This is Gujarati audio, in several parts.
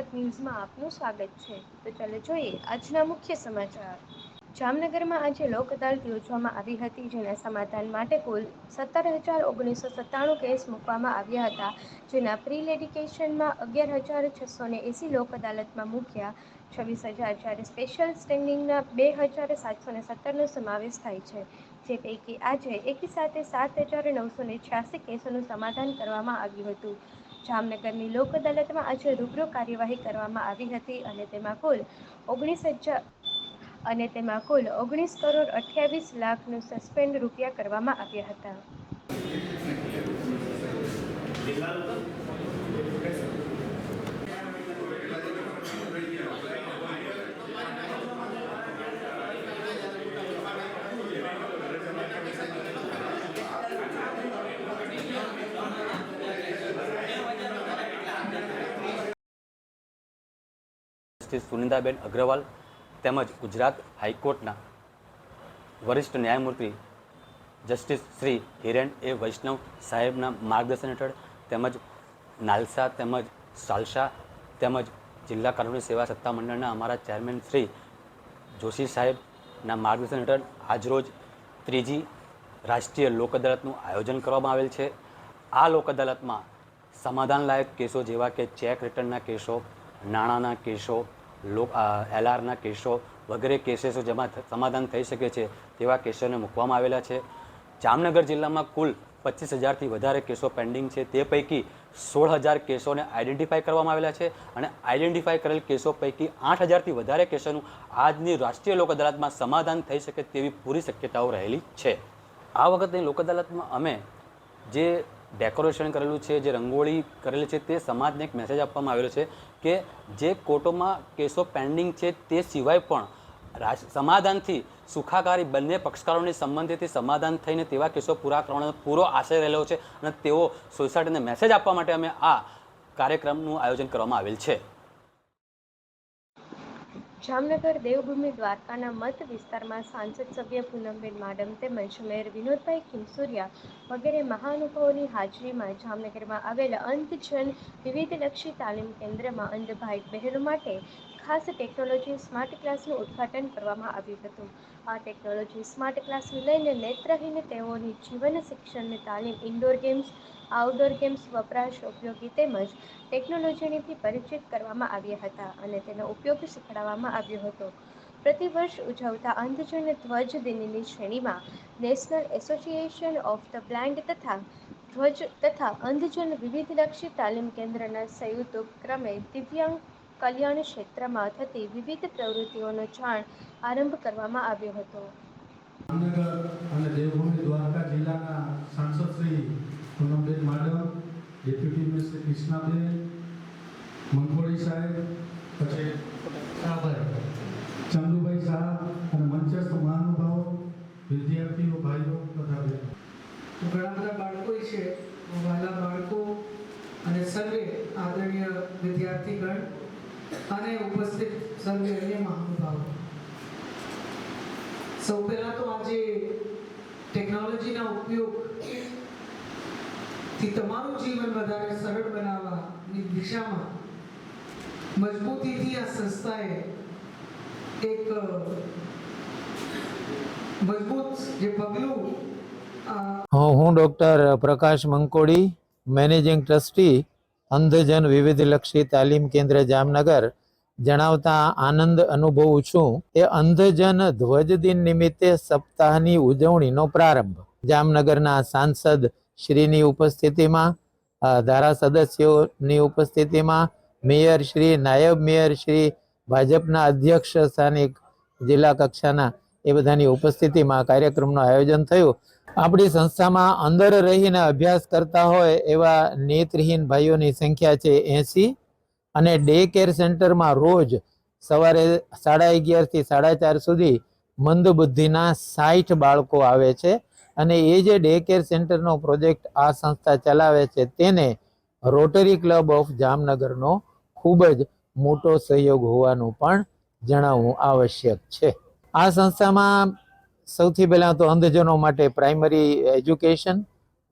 ગુજરાત ન્યૂઝમાં આપનું સ્વાગત છે। તો ચાલો જોઈએ આજના મુખ્ય સમાચાર। જામનગરમાં આજે લોક અદાલત યોજવામાં આવી હતી, જેના સમાધાન માટે કુલ 17,997 કેસ મૂકવામાં આવ્યા હતા, જેના પ્રી લિટિગેશનમાં 11,680 લોક અદાલતમાં મૂક્યા। 26,000 જ્યારે સ્પેશિયલ સ્ટેન્ડિંગના 2,717નો સમાવેશ થાય છે, જે પૈકી આજે એકી સાથે 7,986 કેસોનું સમાધાન કરવામાં આવ્યું હતું। જામનગરની લોક અદાલતમાં આજે રૂબરૂ કાર્યવાહી કરવામાં આવી હતી અને તેમાં કુલ 19 કરોડ 28 લાખનું સસ્પેન્ડ રૂપિયા કરવામાં આવ્યા હતા। જસ્ટિસ સુનિંદાબેન અગ્રવાલ તેમજ ગુજરાત હાઈકોર્ટના વરિષ્ઠ ન્યાયમૂર્તિ જસ્ટિસ શ્રી હિરેન એ વૈષ્ણવ સાહેબના માર્ગદર્શન હેઠળ તેમજ નાલસા તેમજ સાલસા તેમજ જિલ્લા કાનૂની સેવા સત્તામંડળના અમારા ચેરમેન શ્રી જોશી સાહેબના માર્ગદર્શન હેઠળ આજરોજ ત્રીજી રાષ્ટ્રીય લોક અદાલતનું આયોજન કરવામાં આવેલ છે। આ લોક અદાલતમાં સમાધાનલાયક કેસો જેવા કે ચેક રિટર્નના કેસો, નાણાંના કેસો, LRના કેસો વગેરે કેસો જેમાં સમાધાન થઈ શકે છે તેવા કેસોને મૂકવામાં આવેલા છે। જામનગર જિલ્લામાં કુલ 25,000થી વધારે કેસો પેન્ડિંગ છે, તે પૈકી 16,000 કેસોને આઈડેન્ટિફાઈ કરવામાં આવેલા છે અને આઈડેન્ટિફાઈ કરેલ કેસો પૈકી 8,000થી વધારે કેસોનું આજની રાષ્ટ્રીય લોક અદાલતમાં સમાધાન થઈ શકે તેવી પૂરી શક્યતાઓ રહેલી છે। આ વખતની લોક અદાલતમાં અમે જે ડેકોરેશન કરેલું છે, જે રંગોળી કરેલી છે, તે સમાજને એક મેસેજ આપવામાં આવેલો છે કે જે કોર્ટોમાં કેસો પેન્ડિંગ છે તે સિવાય પણ સમાધાનથી સુખાકારી બંને પક્ષકારોની સંબંધીથી સમાધાન થઈને તેવા કેસો પૂરા કરવાનો પૂરો આશય રહેલો છે અને તેઓ સોસાયટીને મેસેજ આપવા માટે અમે આ કાર્યક્રમનું આયોજન કરવામાં આવેલ છે। જામનગર દેવભૂમિ દ્વારકાના મત વિસ્તારમાં સાંસદ સભ્ય પૂનમબેન માડમ તેમજ મેયર વિનોદભાઈ ખીમસુરિયા વગેરે મહાનુભાવોની હાજરીમાં જામનગરમાં આવેલા અંધજન વિવિધલક્ષી તાલીમ કેન્દ્રમાં અંધ ભાઈ બહેનો માટે ખાસ ટેકનોલોજી સ્માર્ટ ક્લાસનું ઉદ્ઘાટન કરવામાં આવ્યું હતું। આ ટેકનોલોજી સ્માર્ટ ક્લાસને લઈને નેત્રહીન તેઓની જીવન શિક્ષણની તાલીમ ઇન્ડોર ગેમ્સ, આઉટડોર ગેમ્સ વપરાશ ઉપયોગી તેમજ ટેકનોલોજીથી પરિચિત કરવામાં આવ્યા હતા અને તેનો ઉપયોગ શીખવાડવામાં આવ્યો હતો। પ્રતિવર્ષ ઉજવતા અંધજન ધ્વજ દિનની શ્રેણીમાં national association of the blind તથા અંધજન વિવિધલક્ષી તાલીમ કેન્દ્રના સંયુક્ત ઉપક્રમે દિવ્યાંગ કલ્યાણ ક્ષેત્રમાં થતી વિવિધ પ્રવૃત્તિઓનો આરંભ કરવામાં આવ્યો હતો। જામનગર અને દેવભૂમિ દ્વારકા જિલ્લાના સાંસદ શ્રી પૂનમબેન માડમ, ડેપ્યુટી મિનિસ્ટર કૃષ્ણાબેન મંગોળી સાહેબ, પછી ચંદુભાઈ સાહેબ અને મંચસ્થ મહાનુભાવો, વિદ્યાર્થીઓ ભાઈઓ તથા ઘણા બધા બાળકો છે, વાલા બાળકો અને સર્વે આદરણીય વિદ્યાર્થીગણ અને ઉપસ્થિત સર્વે અન્ય મહાનુભાવો, સૌ પહેલા તો આજે ટેકનોલોજીના ઉપયોગથી તમારું જીવન વધારે સરળ બનાવવાની દિશામાં મજબૂતીથી આ સંસ્થાએ એક મજબૂત જે પગલું હું ડૉક્ટર પ્રકાશ મંકોડી, મેનેજિંગ ટ્રસ્ટી અંધજન વિવિધલક્ષી તાલીમ કેન્દ્ર જામનગર જણાવતા આનંદ અનુભવું છું કે અંધજન ધ્વજ દિન નિમિત્તે સપ્તાહની ઉજવણીનો પ્રારંભ જામનગરના સાંસદ શ્રીની ઉપસ્થિતિમાં, ધારાસદસ્યોની ઉપસ્થિતિમાં, મેયર શ્રી, નાયબ મેયર શ્રી, ભાજપના અધ્યક્ષ સ્થાનિક જિલ્લા કક્ષાના એ બધાની ઉપસ્થિતિમાં કાર્યક્રમનું આયોજન થયું। આપણી સંસ્થામાં અંદર રહીને અભ્યાસ કરતા હોય એવા નેત્રહીન ભાઈઓની સંખ્યા છે 80 અને ડે કેર સેન્ટરમાં રોજ સવારે 11:30થી 4:30 સુધી મંદબુદ્ધિના 60 બાળકો આવે છે અને એ જે ડે કેર સેન્ટરનો પ્રોજેક્ટ આ સંસ્થા ચલાવે છે તેને રોટરી ક્લબ ઓફ જામનગરનો ખૂબ જ મોટો સહયોગ હોવાનું પણ જણાવવું આવશ્યક છે। આ સંસ્થામાં સૌથી પહેલાં તો અંધજનો માટે પ્રાઇમરી એજ્યુકેશન,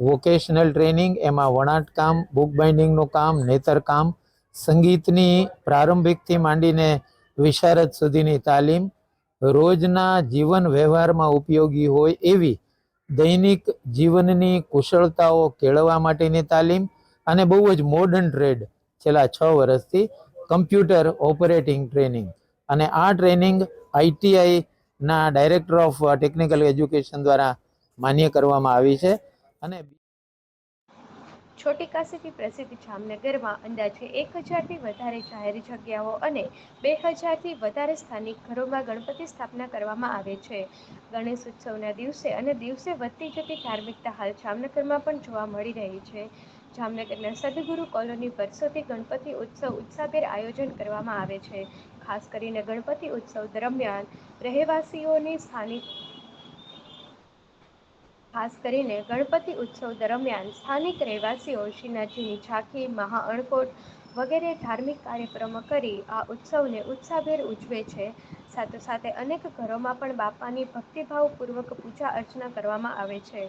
વોકેશનલ ટ્રેનિંગ, એમાં વણાટકામ, બુક બાઇન્ડિંગનું કામ, નેતરકામ, સંગીતની પ્રારંભિકથી માંડીને વિશારદ સુધીની તાલીમ, રોજના જીવન વ્યવહારમાં ઉપયોગી હોય એવી દૈનિક જીવનની કુશળતાઓ કેળવવા માટેની તાલીમ અને બહુ જ મોડર્ન ટ્રેડ છેલ્લા 6 વર્ષથી કમ્પ્યુટર ઓપરેટિંગ ટ્રેનિંગ, અને આ ટ્રેનિંગ ITI-ના ડાયરેક્ટર ઓફ ટેકનિકલ એજ્યુકેશન દ્વારા માન્ય કરવામાં આવી છે. અને છોટી કાશીથી પ્રસિદ્ધ જામનગરમાં અંદાજે 1000થી વધારે જાહેર જગ્યાઓ અને 2000થી વધારે સ્થાનિક ઘરોમાં ગણપતિ સ્થાપના કરવામાં આવે છે. ગણેશ ઉત્સવના દિવસે વધતી જતી ધાર્મિકતા હાલ જામનગરમાં પણ જોવા મળી રહી છે. જામનગરના સદગુરુ કોલોની વર્ષોથી ગણપતિ ઉત્સવ ઉત્સાહભેર આયોજન કરવામાં આવે છે. ખાસ કરીને ગણપતિ ઉત્સવ દરમિયાન રહેવાસીઓની સ્થાનિક રહેવાસીઓ શ્રીનાથજીની ઝાંખી, મહાઅણકોટ વગેરે ધાર્મિક કાર્યક્રમો કરી આ ઉત્સવને ઉત્સાહભેર ઉજવે છે. સાથોસાથ અનેક ઘરોમાં પણ બાપાની ભક્તિભાવપૂર્વક પૂજા અર્ચના કરવામાં આવે છે.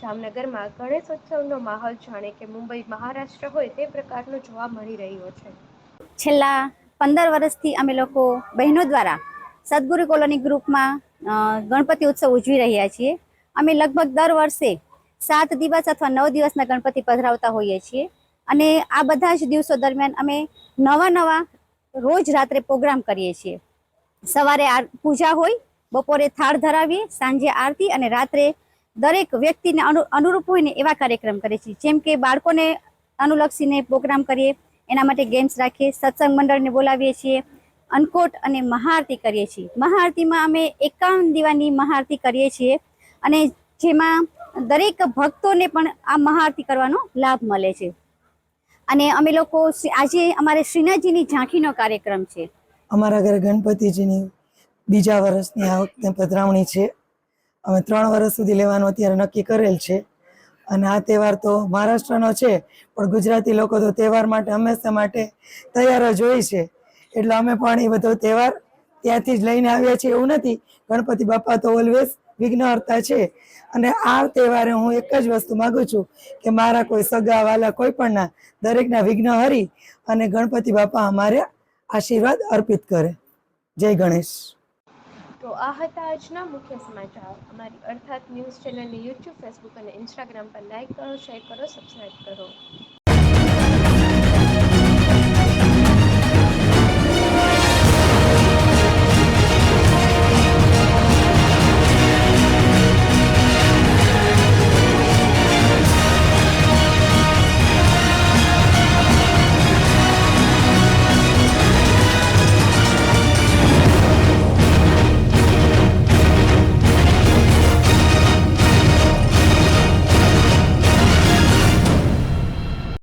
જામનગરમાં ગણેશ ઉત્સવનો માહોલ જાણે કે મુંબઈ, મહારાષ્ટ્ર હોય તે પ્રકારનો જોવા મળી રહ્યો છે. છેલ્લા 15 વર્ષથી અમે લોકો બહેનો દ્વારા સદગુરુ કોલોની ગ્રુપમાં ગણપતિ ઉત્સવ ઉજવી રહ્યા છીએ. અમે લગભગ દર વર્ષે 7 દિવસ અથવા 9 દિવસના ગણપતિ પધરાવતા હોઈએ છીએ. અને આ બધા જ દિવસો દરમિયાન અમે નવા રોજ રાત્રે પ્રોગ્રામ કરીએ છીએ. સવારે પૂજા હોય, બપોરે થાળ ધરાવીએ, સાંજે આરતી અને રાત્રે દરેક વ્યક્તિને અનુરૂપ હોય ને એવા કાર્યક્રમ કરીએ છીએ. જેમ કે બાળકોને અનુલક્ષીને પ્રોગ્રામ કરીએ, એના માટે ગેમ્સ રાખીએ, સત્સંગ મંડળને બોલાવીએ છીએ, અન્નકોટ અને મહાઆરતી કરીએ છીએ. મહાઆરતીમાં અમે 51 દીવાની મહાઆરતી કરીએ છીએ અને જેમાં દરેક ભક્તોને પણ આ મહાઆરતી કરવાનો લાભ મળે છે. અને અમે લોકો આજે અમારે શ્રીનાથજીની ઝાંખીનો કાર્યક્રમ છે. અમારા ઘરે ગણપતિજીની બીજા વર્ષની આ વખતે પધરાવણી છે. અમે 3 વર્ષ સુધી લેવાનું અત્યારે નક્કી કરેલ છે. અને આ તહેવાર તો મહારાષ્ટ્રનો છે, પણ ગુજરાતી લોકો તો તહેવાર માટે હંમેશા માટે તૈયાર જ હોય છે. એટલે અમે પણ એ બધો તહેવાર ત્યાંથી જ લઈને આવ્યા છીએ એવું નથી. ગણપતિ બાપા તો ઓલવેઝ વિઘ્નહર્તા છે. અને આ તહેવારે હું એક જ વસ્તુ માગું છું કે મારા કોઈ સગા વાલા કોઈ પણના દરેકના વિઘ્ન હરી અને ગણપતિ બાપા અમારે આશીર્વાદ અર્પિત કરે. જય ગણેશ. તો આ હતા આજના મુખ્ય સમાચાર. અમારી અર્થાત ન્યૂઝ ચેનલને YouTube, Facebook અને Instagram પર લાઈક કરો, શેર કરો, સબસ્ક્રાઇબ કરો.